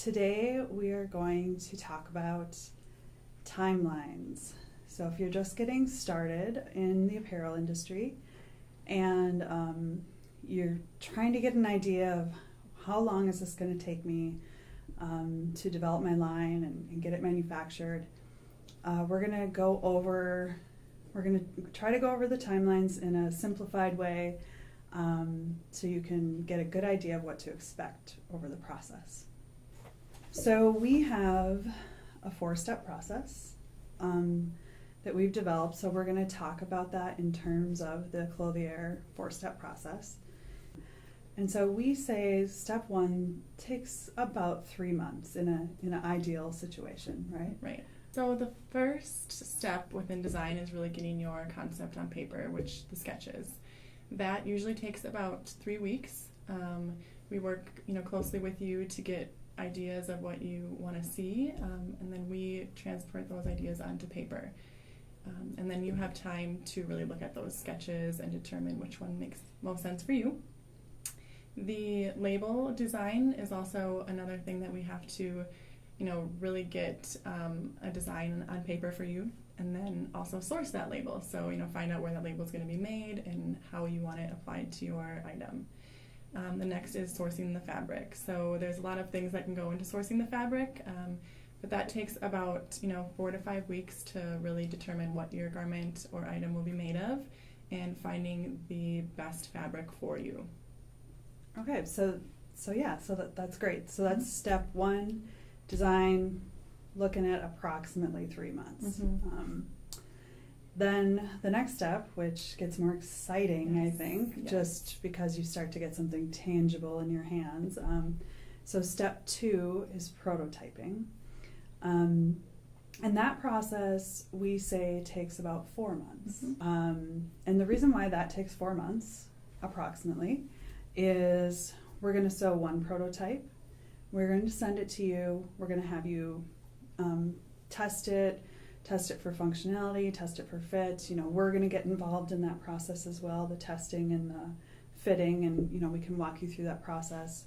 Today we are going to talk about timelines. So if you're just getting started in the apparel industry and you're trying to get an idea of how long is this going to take me to develop my line and get it manufactured, we're going to try to go over the timelines in a simplified way so you can get a good idea of what to expect over the process. So we have a 4-step process that we've developed. So we're going to talk about that in terms of the Clothier 4-step process. And so we say step 1 takes about 3 months in an ideal situation, right? Right. So the first step within design is really getting your concept on paper, which the sketch is. That usually takes about 3 weeks. We work, closely with you to get ideas of what you want to see, and then we transport those ideas onto paper. And then you have time to really look at those sketches and determine which one makes most sense for you. The label design is also another thing that we have to, really get a design on paper for you, and then also source that label. So, find out where that label is going to be made and how you want it applied to your item. The next is sourcing the fabric. So there's a lot of things that can go into sourcing the fabric, but that takes about 4 to 5 weeks to really determine what your garment or item will be made of and finding the best fabric for you. Okay, so that's great. So that's step 1, design, looking at approximately 3 months. Mm-hmm. Then the next step, which gets more exciting, Yes. I think, just because you start to get something tangible in your hands. So step 2 is prototyping. And that process, we say, takes about 4 months. Mm-hmm. And the reason why that takes 4 months, approximately, is we're going to sew one prototype. We're going to send it to you. We're going to have you test it for functionality, test it for fit. We're going to get involved in that process as well, the testing and the fitting, and we can walk you through that process.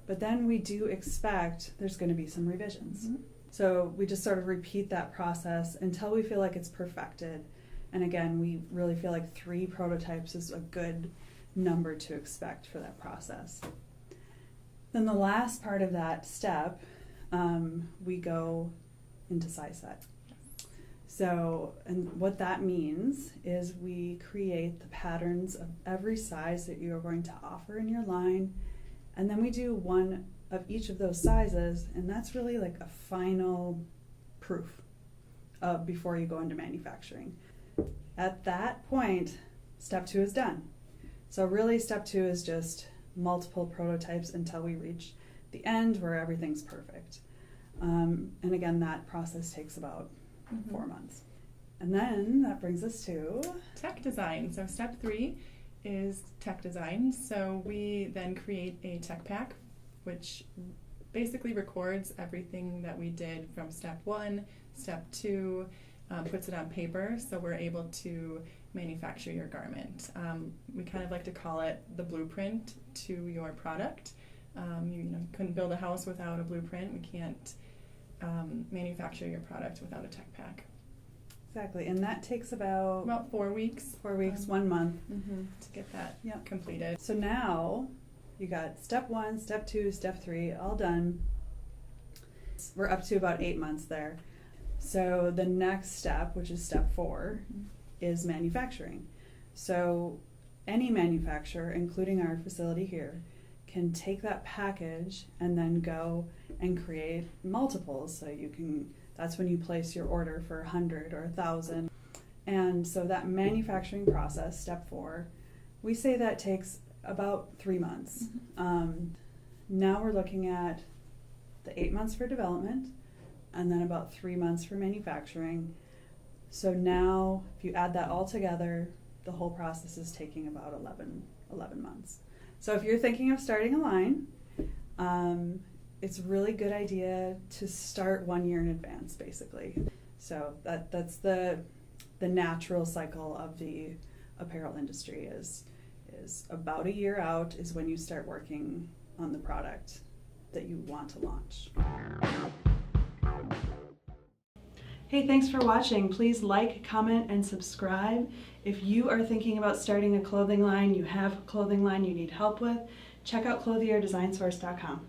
But then we do expect there's going to be some revisions. Mm-hmm. So we just sort of repeat that process until we feel like it's perfected. And again, we really feel like 3 prototypes is a good number to expect for that process. Then the last part of that step, we go into size set. So, and what that means is we create the patterns of every size that you are going to offer in your line, and then we do one of each of those sizes, and that's really like a final proof before you go into manufacturing. At that point, step 2 is done. So really step 2 is just multiple prototypes until we reach the end where everything's perfect. And again, that process takes about 4 months. And then that brings us to tech design. So step 3 is tech design. So we then create a tech pack, which basically records everything that we did from step 1, step 2, puts it on paper, so we're able to manufacture your garment. We kind of like to call it the blueprint to your product. You couldn't build a house without a blueprint. We can't manufacture your product without a tech pack. Exactly, and that takes about 4 weeks. 4 weeks, 1 month to get that completed. So now you got step 1, step 2, step 3 all done. We're up to about 8 months there. So the next step, which is step 4, is manufacturing. So any manufacturer, including our facility here, can take that package and then go and create multiples. So that's when you place your order for 100 or 1,000. And so that manufacturing process, step 4, we say that takes about 3 months. Now we're looking at the 8 months for development and then about 3 months for manufacturing. So now if you add that all together, the whole process is taking about 11 months. So if you're thinking of starting a line, it's a really good idea to start 1 year in advance, basically. So that's the natural cycle of the apparel industry is about a year out is when you start working on the product. that you want to launch. Hey, thanks for watching. Please like, comment, and subscribe. If you are thinking about starting a clothing line, you have a clothing line you need help with, check out clothierDesignSource.com.